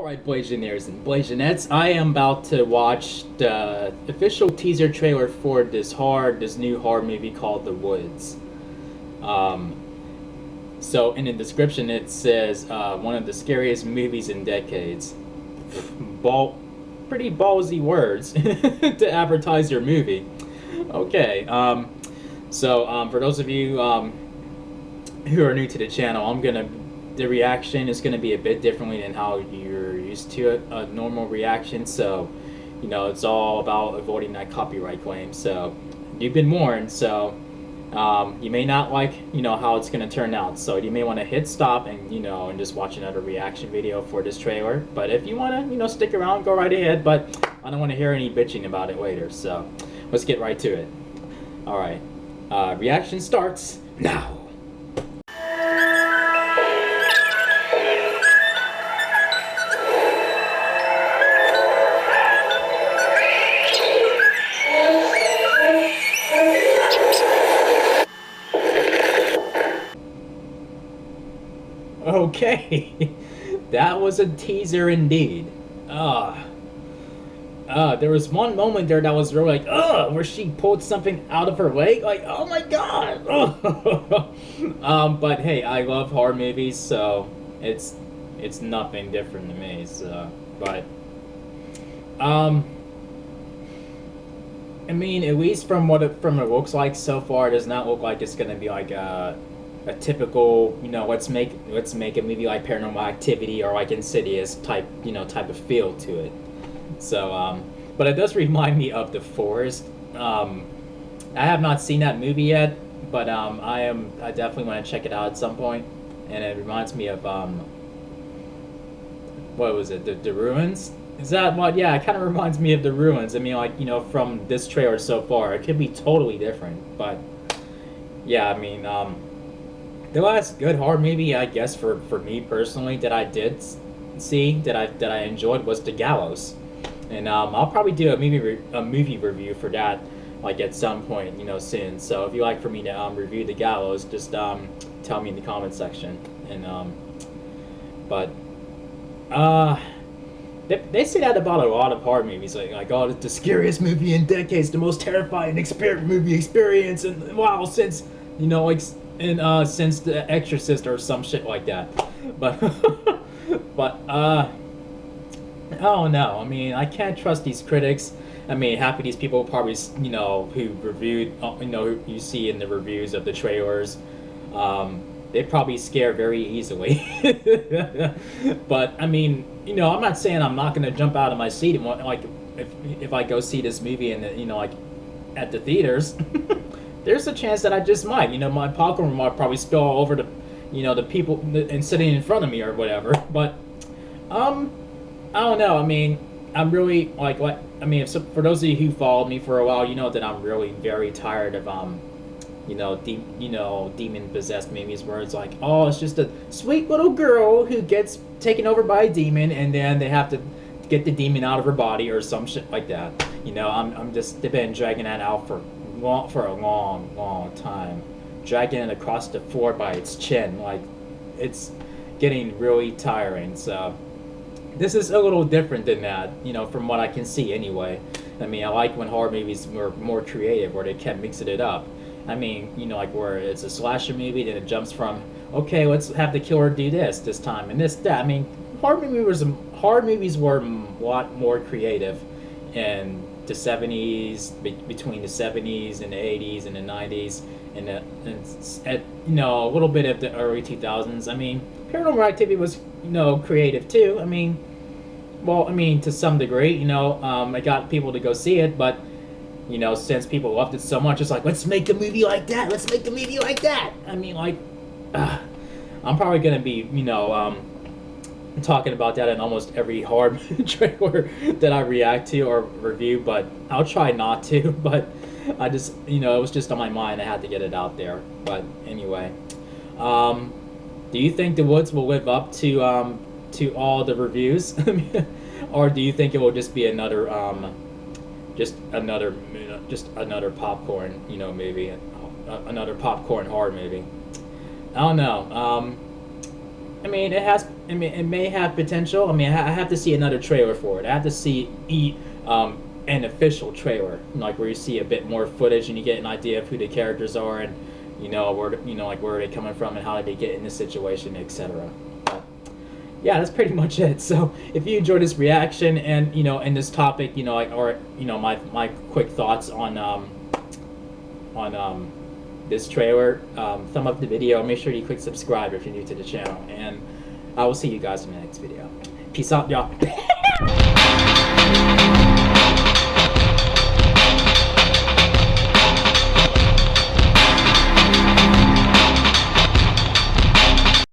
Alright, Blasianeers and Blasianettes, I am about to watch the official teaser trailer for this new horror movie called The Woods. Um, so in the description it says, one of the scariest movies in decades. Pretty ballsy words to advertise your movie. Okay, for those of you who are new to the channel, the reaction is gonna be a bit differently than how you're used to a normal reaction. So, it's all about avoiding that copyright claim. So, you've been warned. So, you may not like how it's gonna turn out. So you may want to hit stop and just watch another reaction video for this trailer. But if you want to stick around, go right ahead. But I don't want to hear any bitching about it later. So, let's get right to it. All right, reaction starts now. Okay, that was a teaser indeed. There was one moment there that was really like, where she pulled something out of her leg. Like, oh my god. But hey, I love horror movies, so it's nothing different to me. So, but I mean, at least from what it looks like so far, it does not look like it's gonna be like a typical, let's make a movie like Paranormal Activity or like Insidious type of feel to it. So, but it does remind me of The Forest. I have not seen that movie yet, but I definitely want to check it out at some point. And it reminds me of what was it? The Ruins? Is that what? Yeah, it kind of reminds me of The Ruins. I mean, like, from this trailer so far, it could be totally different, but yeah, I mean, the last good horror movie, I guess, for me personally, that I did see that I enjoyed was The Gallows, and I'll probably do a movie review for that, like at some point, soon. So if you like for me to review The Gallows, just tell me in the comment section. And they say that about a lot of horror movies, like oh, it's the scariest movie in decades, the most terrifying movie experience, and wow, since since The Exorcist or some shit like that. But I don't know. I mean, I can't trust these critics. I mean, half of these people probably who reviewed who you see in the reviews of the trailers, they probably scare very easily. But I mean, I'm not saying I'm not gonna jump out of my seat and like if I go see this movie and like at the theaters. There's a chance that I just might. My popcorn might probably spill all over the people and sitting in front of me or whatever. But I don't know. I mean, I'm really I mean, for those of you who followed me for a while, you know that I'm really very tired of demon possessed movies where it's like, oh, it's just a sweet little girl who gets taken over by a demon and then they have to get the demon out of her body or some shit like that. They've been dragging that out for a long time, dragging it across the floor by its chin. Like, it's getting really tiring. So this is a little different than that, from what I can see anyway. I mean, I like when horror movies were more creative, where they kept mixing it up. I mean, like where it's a slasher movie, then it jumps from, okay, let's have the killer do this time and that. I mean, horror movies were a lot more creative and the 70s, between the 70s and the 80s and the 90s, and a little bit of the early 2000s. I mean, Paranormal Activity was creative too. I mean, to some degree, it got people to go see it, but since people loved it so much, it's like, let's make a movie like that. Let's make a movie like that. I mean, like, I'm probably gonna be talking about that in almost every horror trailer that I react to or review, but I'll try not to. But I just, it was just on my mind. I had to get it out there. But anyway, do you think The Woods will live up to all the reviews, or do you think it will just be another just another popcorn movie, another popcorn horror movie? I don't know. I mean, it has. I mean, it may have potential. I mean, I have to see another trailer for it. I have to see an official trailer, like where you see a bit more footage and you get an idea of who the characters are and where like where are they coming from and how did they get in this situation, etc. But yeah, that's pretty much it. So if you enjoyed this reaction and in this topic, like or my quick thoughts on this trailer, thumb up the video. Make sure you click subscribe if you're new to the channel, and I will see you guys in the next video. Peace out, y'all.